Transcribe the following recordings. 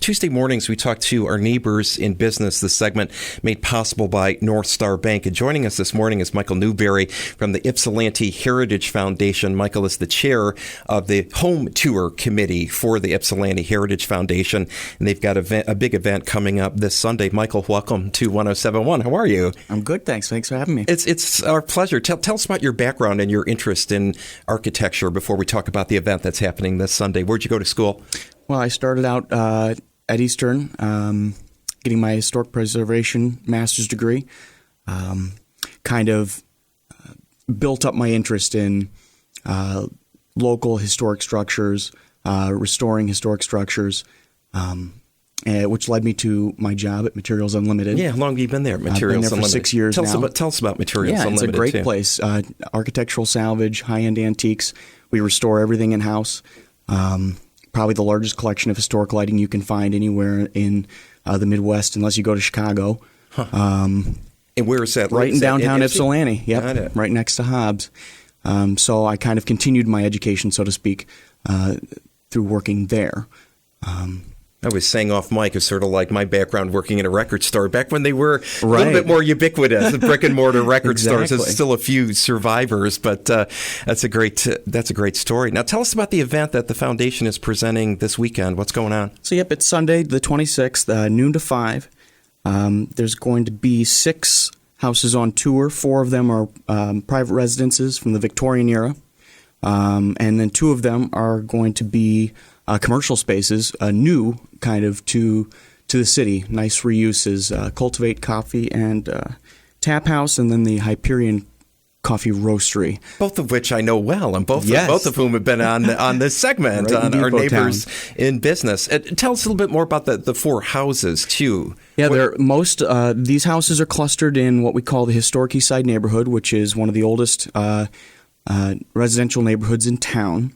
Tuesday mornings, we talk to our neighbors in business, this segment made possible by Northstar Bank. And joining us this morning is Michael Newberry from the Ypsilanti Heritage Foundation. Michael is the chair of the Home Tour Committee for the Ypsilanti Heritage Foundation, and they've got a big event coming up this Sunday. Michael, welcome to 107.1. How are you? I'm good, thanks. Thanks for having me. It's our pleasure. Tell us about your background and your interest in architecture before we talk about the event that's happening this Sunday. Where'd you go to school? Well, I started out at Eastern, getting my historic preservation master's degree. Kind of built up my interest in local historic structures, restoring historic structures, which led me to my job at Materials Unlimited. Yeah, how long have you been there at Materials I've been there Unlimited? For 6 years now. Tell us about Materials Unlimited. Yeah, it's a great place. Architectural salvage, high-end antiques. We restore everything in-house. Probably the largest collection of historic lighting you can find anywhere in the Midwest, unless you go to Chicago. Huh. And where is that? Right in downtown Ypsilanti. Yep, right next to Hobbs. So I kind of continued my education, so to speak, through working there. I was saying off mic, it's sort of like my background working in a record store back when they were a little bit more ubiquitous, the brick and mortar record stores. There's still a few survivors, but that's a great story. Now tell us about the event that the foundation is presenting this weekend. What's going on? So it's Sunday the 26th, noon to 5. There's going to be 6 houses on tour. 4 of them are private residences from the Victorian era, and then 2 of them are going to be commercial spaces, new kind of to the city. Nice reuses, Cultivate Coffee and Tap House, and then the Hyperion Coffee Roastery. Both of which I know well, and both of whom have been on this segment, right on our neighbors town. In business. Tell us a little bit more about the 4 houses, too. Yeah, these houses are clustered in what we call the historic East Side neighborhood, which is one of the oldest residential neighborhoods in town.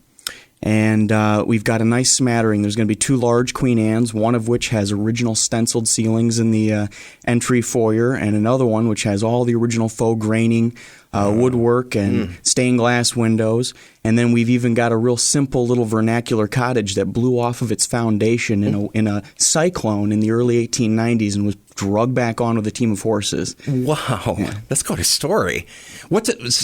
And we've got a nice smattering. There's going to be 2 large Queen Anne's, one of which has original stenciled ceilings in the entry foyer, and another one which has all the original faux graining, woodwork, and stained glass windows. And then we've even got a real simple little vernacular cottage that blew off of its foundation in a cyclone in the early 1890s and was drugged back on with a team of horses. Wow. Yeah. That's quite a story.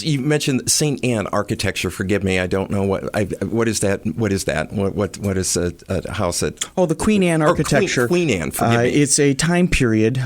You mentioned St. Anne architecture. Forgive me, I don't know what is that? What is that? What is a house that? Oh, the Queen Anne architecture. Queen Anne, forgive me. It's a time period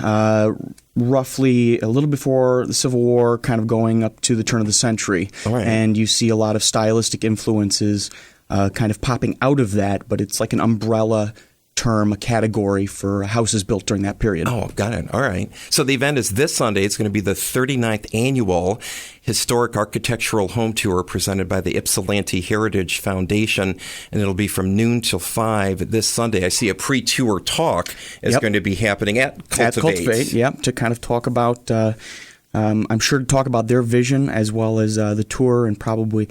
roughly a little before the Civil War, kind of going up to the turn of the century. All right. And you see a lot of stylistic influences kind of popping out of that, but it's like an umbrella term, a category for houses built during that period. Oh, got it. All right. So the event is this Sunday. It's going to be the 39th annual Historic Architectural Home Tour presented by the Ypsilanti Heritage Foundation, and it'll be from noon till 5 this Sunday. I see a pre-tour talk is going to be happening at Cultivate. To kind of talk about, I'm sure to talk about their vision as well as the tour, and probably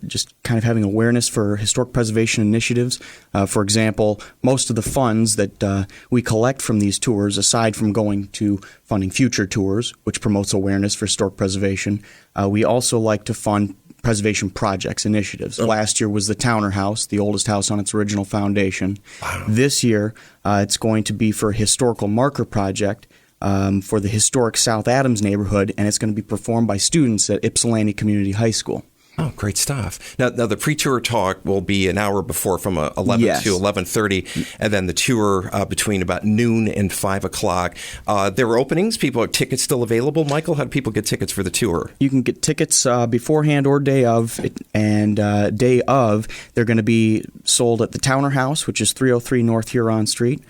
just kind of having awareness for historic preservation initiatives. For example, most of the funds that we collect from these tours, aside from going to funding future tours, which promotes awareness for historic preservation, we also like to fund preservation projects, initiatives. Last year was the Towner House, the oldest house on its original foundation. Wow. This year, it's going to be for a historical marker project for the historic South Adams neighborhood, and it's going to be performed by students at Ypsilanti Community High School. Oh, great stuff. Now the pre-tour talk will be an hour before, from 11 to 11:30, and then the tour between about noon and 5 o'clock. There are openings. Are tickets still available? Michael, how do people get tickets for the tour? You can get tickets beforehand or day of, and day of, they're going to be sold at the Towner House, which is 303 North Huron Street.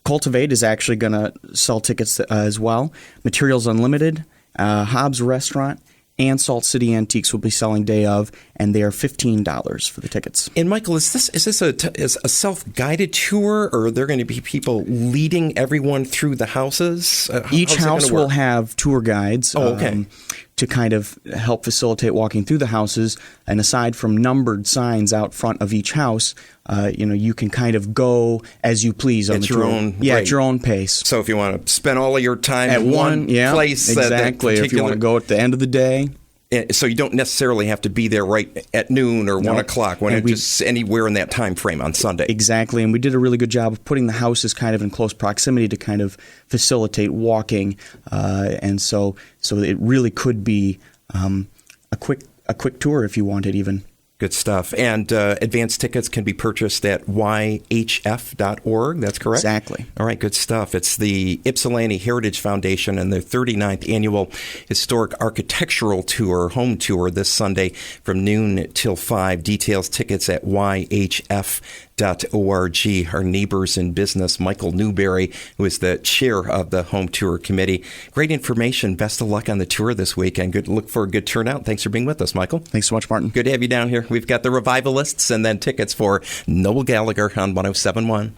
Cultivate is actually going to sell tickets as well. Materials Unlimited, Hobbs Restaurant, and Salt City Antiques will be selling day of, and they are $15 for the tickets. And Michael, is this a self-guided tour, or are there going to be people leading everyone through the houses? Each house will have tour guides. Oh, okay. To kind of help facilitate walking through the houses. And aside from numbered signs out front of each house, you can kind of go as you please on the tour. At your own pace. So if you want to spend all of your time at in one place, exactly. If you want to go at the end of the day. So you don't necessarily have to be there right at noon or 1 o'clock, just anywhere in that time frame on Sunday. Exactly, and we did a really good job of putting the houses kind of in close proximity to kind of facilitate walking, and so it really could be a quick tour if you wanted even. Good stuff. And advance tickets can be purchased at yhf.org. That's correct? Exactly. All right, good stuff. It's the Ypsilanti Heritage Foundation and their 39th annual Historic Architectural Tour, home tour, this Sunday from noon till 5. Details, tickets at yhf.org. Our neighbors in business, Michael Newberry, who is the chair of the home tour committee. Great information. Best of luck on the tour this week, and look for a good turnout. Thanks for being with us, Michael. Thanks so much, Martin. Good to have you down here. We've got the Revivalists and then tickets for Noel Gallagher on 107.1.